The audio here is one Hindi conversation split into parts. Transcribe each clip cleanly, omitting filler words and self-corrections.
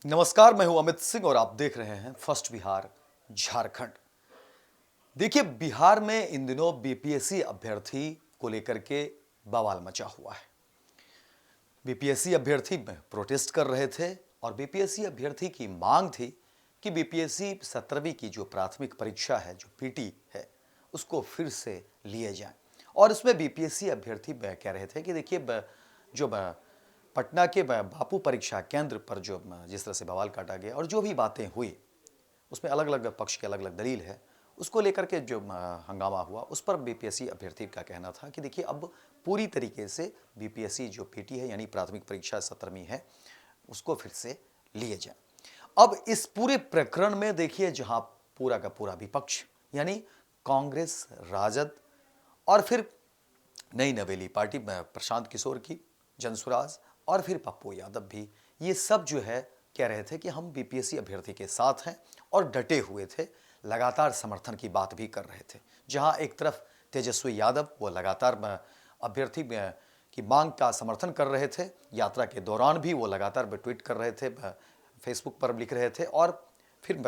नमस्कार, मैं हूं अमित सिंह और आप देख रहे हैं फर्स्ट बिहार झारखंड। देखिए, बिहार में इन दिनों बीपीएससी अभ्यर्थी को लेकर के बवाल मचा हुआ है। बीपीएससी अभ्यर्थी में प्रोटेस्ट कर रहे थे और बीपीएससी अभ्यर्थी की मांग थी कि बीपीएससी 17वीं की जो प्राथमिक परीक्षा है, जो पीटी है, उसको फिर से लिए जाए। और उसमें बीपीएससी अभ्यर्थी कह रहे थे कि देखिए, जो पटना के बापू परीक्षा केंद्र पर जो जिस तरह से बवाल काटा गया और जो भी बातें हुई, उसमें अलग अलग पक्ष की अलग अलग दलील है, उसको लेकर के जो हंगामा हुआ, उस पर बीपीएससी अभ्यर्थी का कहना था कि देखिए, अब पूरी तरीके से बीपीएससी जो पीटी है यानी प्राथमिक परीक्षा 17वीं है, उसको फिर से लिए जाए। अब इस पूरे प्रकरण में देखिए, जहां पूरा का पूरा विपक्ष यानी कांग्रेस, राजद और फिर नई नवेली पार्टी प्रशांत किशोर की, जनसुराज और फिर पप्पू यादव भी, ये सब जो है कह रहे थे कि हम बीपीएससी अभ्यर्थी के साथ हैं और डटे हुए थे, लगातार समर्थन की बात भी कर रहे थे। जहां एक तरफ तेजस्वी यादव वो लगातार अभ्यर्थी की मांग का समर्थन कर रहे थे, यात्रा के दौरान भी वो लगातार ट्वीट कर रहे थे, फेसबुक पर लिख रहे थे और फिर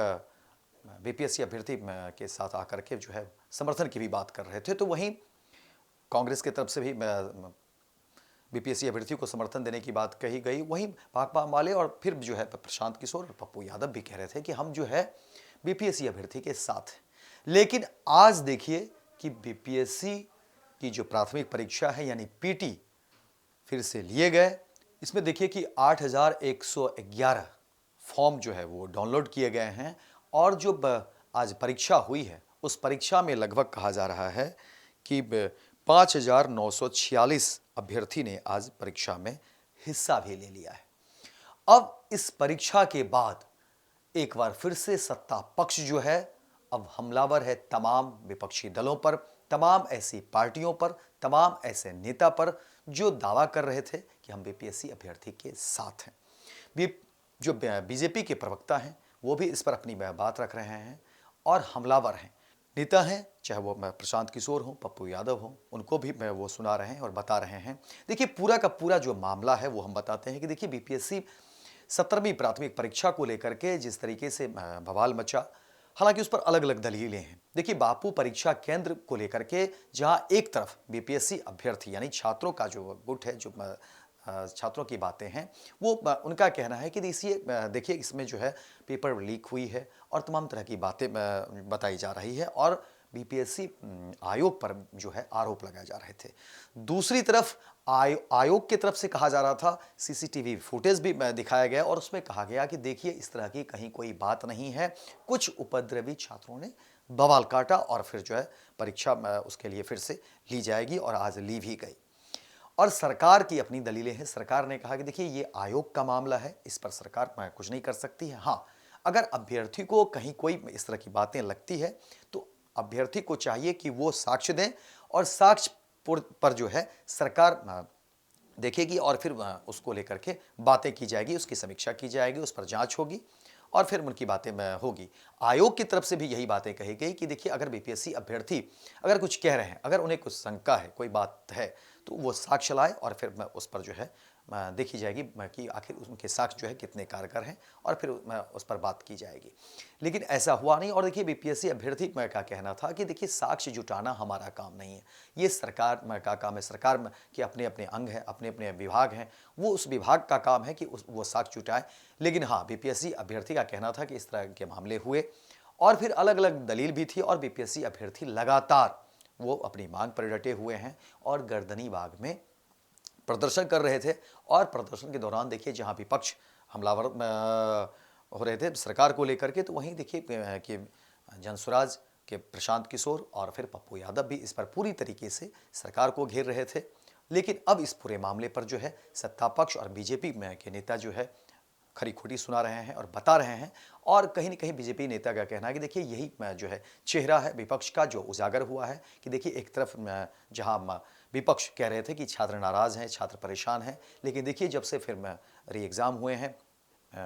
बीपीएससी अभ्यर्थी के साथ आकर के जो है समर्थन की भी बात कर रहे थे। तो वहीं कांग्रेस की तरफ से भी बीपीएससी अभ्यर्थी को समर्थन देने की बात कही गई। वहीं भाकपा माले और फिर जो है प्रशांत किशोर और पप्पू यादव भी कह रहे थे कि हम जो है बीपीएससी अभ्यर्थी के साथ हैं। लेकिन आज देखिए कि बीपीएससी की जो प्राथमिक परीक्षा है यानी पीटी फिर से लिए गए। इसमें देखिए कि 8,111 फॉर्म जो है वो डाउनलोड किए गए हैं और जो आज परीक्षा हुई है, उस परीक्षा में लगभग कहा जा रहा है कि 5,946 अभ्यर्थी ने आज परीक्षा में हिस्सा भी ले लिया है। अब इस परीक्षा के बाद एक बार फिर से सत्ता पक्ष जो है अब हमलावर है तमाम विपक्षी दलों पर, तमाम ऐसी पार्टियों पर, तमाम ऐसे नेता पर जो दावा कर रहे थे कि हम बीपीएससी अभ्यर्थी के साथ हैं। जो बीजेपी के प्रवक्ता हैं वो भी इस पर अपनी बात रख रहे हैं और हमलावर हैं नेता हैं, चाहे वो प्रशांत किशोर हो, पप्पू यादव हो, उनको भी वो सुना रहे हैं और बता रहे हैं। देखिए, पूरा का पूरा जो मामला है वो हम बताते हैं कि देखिए, बीपीएससी 17वीं प्राथमिक परीक्षा को लेकर के जिस तरीके से बवाल मचा, हालांकि उस पर अलग अलग दलीलें हैं। देखिए, बापू परीक्षा केंद्र को लेकर के जहां एक तरफ बीपीएससी अभ्यर्थी यानी छात्रों का जो गुट है, जो छात्रों की बातें हैं, वो उनका कहना है कि देखिए, इसमें जो है पेपर लीक हुई है और तमाम तरह की बातें बताई जा रही है और बीपीएससी आयोग पर जो है आरोप लगाए जा रहे थे। दूसरी तरफ आयोग की तरफ से कहा जा रहा था, सीसीटीवी फुटेज भी दिखाया गया और उसमें कहा गया कि देखिए, इस तरह की कहीं कोई बात नहीं है, कुछ उपद्रवी छात्रों ने बवाल काटा और फिर जो है परीक्षा उसके लिए फिर से ली जाएगी और आज ली भी गई। और सरकार की अपनी दलीलें हैं। सरकार ने कहा कि देखिए, ये आयोग का मामला है, इस पर सरकार कुछ नहीं कर सकती है। हाँ, अगर अभ्यर्थी को कहीं कोई इस तरह की बातें लगती है तो अभ्यर्थी को चाहिए कि वो साक्ष्य दें और साक्ष्य पर जो है सरकार देखेगी और फिर उसको लेकर के बातें की जाएगी, उसकी समीक्षा की जाएगी, उस पर जांच होगी और फिर उनकी बातें होगी। आयोग की तरफ से भी यही बातें कही गई कि देखिए, अगर बीपीएससी अभ्यर्थी अगर कुछ कह रहे हैं, अगर उन्हें कुछ शंका है, कोई बात है, तो वो साक्ष्य लाए और फिर उस पर जो है देखी जाएगी कि आखिर उनके साक्ष्य जो है कितने कारगर हैं और फिर उस पर बात की जाएगी। लेकिन ऐसा हुआ नहीं और देखिए, बीपीएससी अभ्यर्थी का कहना था कि देखिए, साक्ष्य जुटाना हमारा काम नहीं है, ये सरकार का काम है। सरकार के अपने अपने अंग हैं, अपने अपने विभाग हैं, वो उस विभाग का काम है कि वो साक्ष्य जुटाए। लेकिन हाँ, बीपीएससी अभ्यर्थी का कहना था कि इस तरह के मामले हुए और फिर अलग अलग दलील भी थी और बीपीएससी अभ्यर्थी लगातार वो अपनी मांग पर डटे हुए हैं और गर्दनी बाग में प्रदर्शन कर रहे थे। और प्रदर्शन के दौरान देखिए, जहां विपक्ष हमलावर हो रहे थे सरकार को लेकर के, तो वहीं देखिए कि जनसुराज के प्रशांत किशोर और फिर पप्पू यादव भी इस पर पूरी तरीके से सरकार को घेर रहे थे। लेकिन अब इस पूरे मामले पर जो है सत्ता पक्ष और बीजेपी के नेता जो है खरी खोटी सुना रहे हैं और बता रहे हैं और कहीं न कहीं बीजेपी नेता का कहना है कि देखिए, यही जो है चेहरा है विपक्ष का जो उजागर हुआ है कि देखिए, एक तरफ जहां विपक्ष कह रहे थे कि छात्र नाराज हैं, छात्र परेशान हैं, लेकिन देखिए, जब से फिर री एग्ज़ाम हुए हैं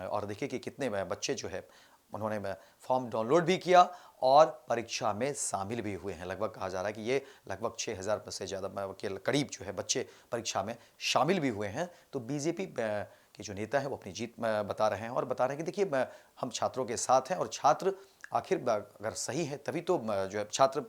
और देखिए कि कितने बच्चे जो है उन्होंने फॉर्म डाउनलोड भी किया और परीक्षा में शामिल भी हुए हैं। लगभग कहा जा रहा है कि ये लगभग 6,000 से ज़्यादा के करीब जो है बच्चे परीक्षा में शामिल भी हुए हैं। तो बीजेपी के जो नेता हैं वो अपनी जीत बता रहे हैं और बता रहे हैं कि देखिए हम छात्रों के साथ हैं और छात्र आखिर अगर सही है तभी तो जो है छात्र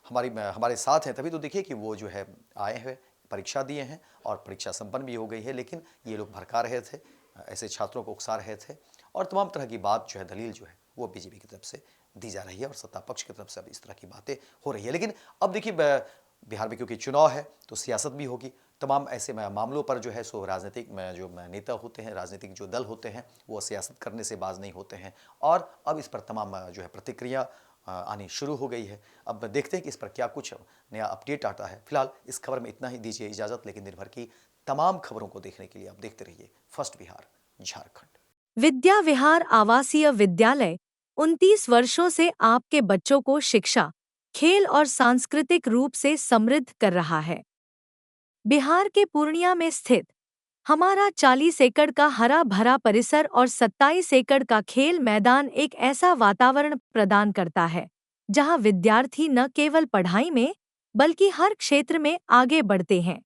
हमारे साथ हैं, तभी तो देखिए कि वो जो है आए हैं, परीक्षा दिए हैं और परीक्षा संपन्न भी हो गई है। लेकिन ये लोग भड़का रहे थे, ऐसे छात्रों को उकसा रहे थे और तमाम तरह की बात जो है, दलील जो है वो बीजेपी की तरफ से दी जा रही है और सत्ता पक्ष की तरफ से अब इस तरह की बातें हो रही है। लेकिन अब देखिए बिहार में क्योंकि चुनाव है तो सियासत भी होगी, तमाम ऐसे मामलों पर जो है सो राजनीतिक जो नेता होते हैं, राजनीतिक जो दल होते हैं वो सियासत करने से बाज नहीं होते हैं और अब इस पर तमाम जो है प्रतिक्रिया आनी शुरू हो गई है। अब देखते हैं कि इस पर क्या कुछ नया अपडेट आता है। फिलहाल इस खबर में इतना ही, दीजिए इजाजत, लेकिन दिन भर की तमाम खबरों को देखने के लिए आप देखते रहिए फर्स्ट बिहार झारखंड। विद्या विहार आवासीय विद्यालय 29 वर्षों से आपके बच्चों को शिक्षा, खेल और सांस्कृतिक रूप से समृद्ध कर रहा है। बिहार के पूर्णिया में स्थित हमारा 40 एकड़ का हरा भरा परिसर और 27 एकड़ का खेल मैदान एक ऐसा वातावरण प्रदान करता है जहां विद्यार्थी न केवल पढ़ाई में बल्कि हर क्षेत्र में आगे बढ़ते हैं।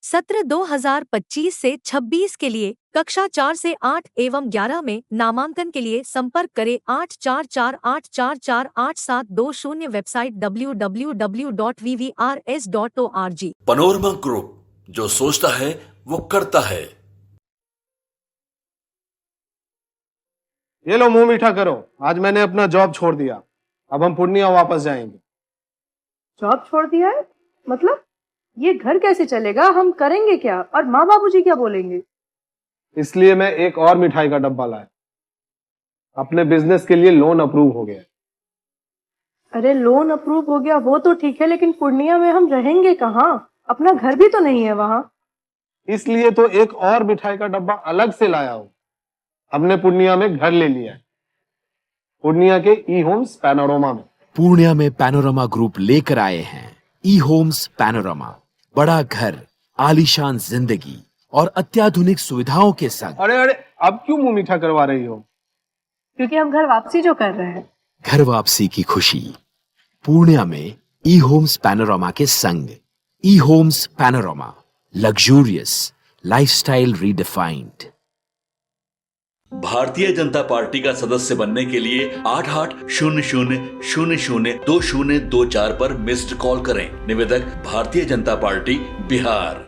सत्र 2025 से 26 के लिए कक्षा 4 से 8 एवं 11 में नामांकन के लिए संपर्क करें 8448448720। Website www.vvrs.org। पैनोरमा ग्रुप, जो सोचता है वो करता है। ये लो मुंह मीठा करो, आज मैंने अपना जॉब छोड़ दिया, अब हम पूर्णिया वापस जाएंगे। जॉब छोड़ दिया है? मतलब ये घर कैसे चलेगा? हम करेंगे क्या और माँ बाबूजी क्या बोलेंगे? इसलिए मैं एक और मिठाई का डब्बा लाया, अपने बिजनेस के लिए लोन अप्रूव हो गया। अरे लोन अप्रूव हो गया वो तो ठीक है, लेकिन पूर्णिया में हम रहेंगे कहाँ? अपना घर भी तो नहीं है वहाँ। इसलिए तो एक और मिठाई का डब्बा अलग से लाया हूँ। हमने पूर्णिया में घर ले लिया है, पूर्णिया के ई होम्स पैनोरमा में। पूर्णिया में पैनोरमा ग्रुप लेकर आए हैं ई होम्स पैनोरमा, बड़ा घर, आलीशान जिंदगी और अत्याधुनिक सुविधाओं के संग। अरे अरे, अब क्यों मुंह मीठा करवा रही हो? क्योंकि हम घर वापसी जो कर रहे हैं। घर वापसी की खुशी पूर्णिया में ई होम्स पैनोरमा के संग। ई homes panorama, luxurious lifestyle redefined. Bharatiya Janata party का सदस्य बनने के लिए 8800002024 पर मिस्ड कॉल करें। निवेदक, भारतीय जनता पार्टी बिहार।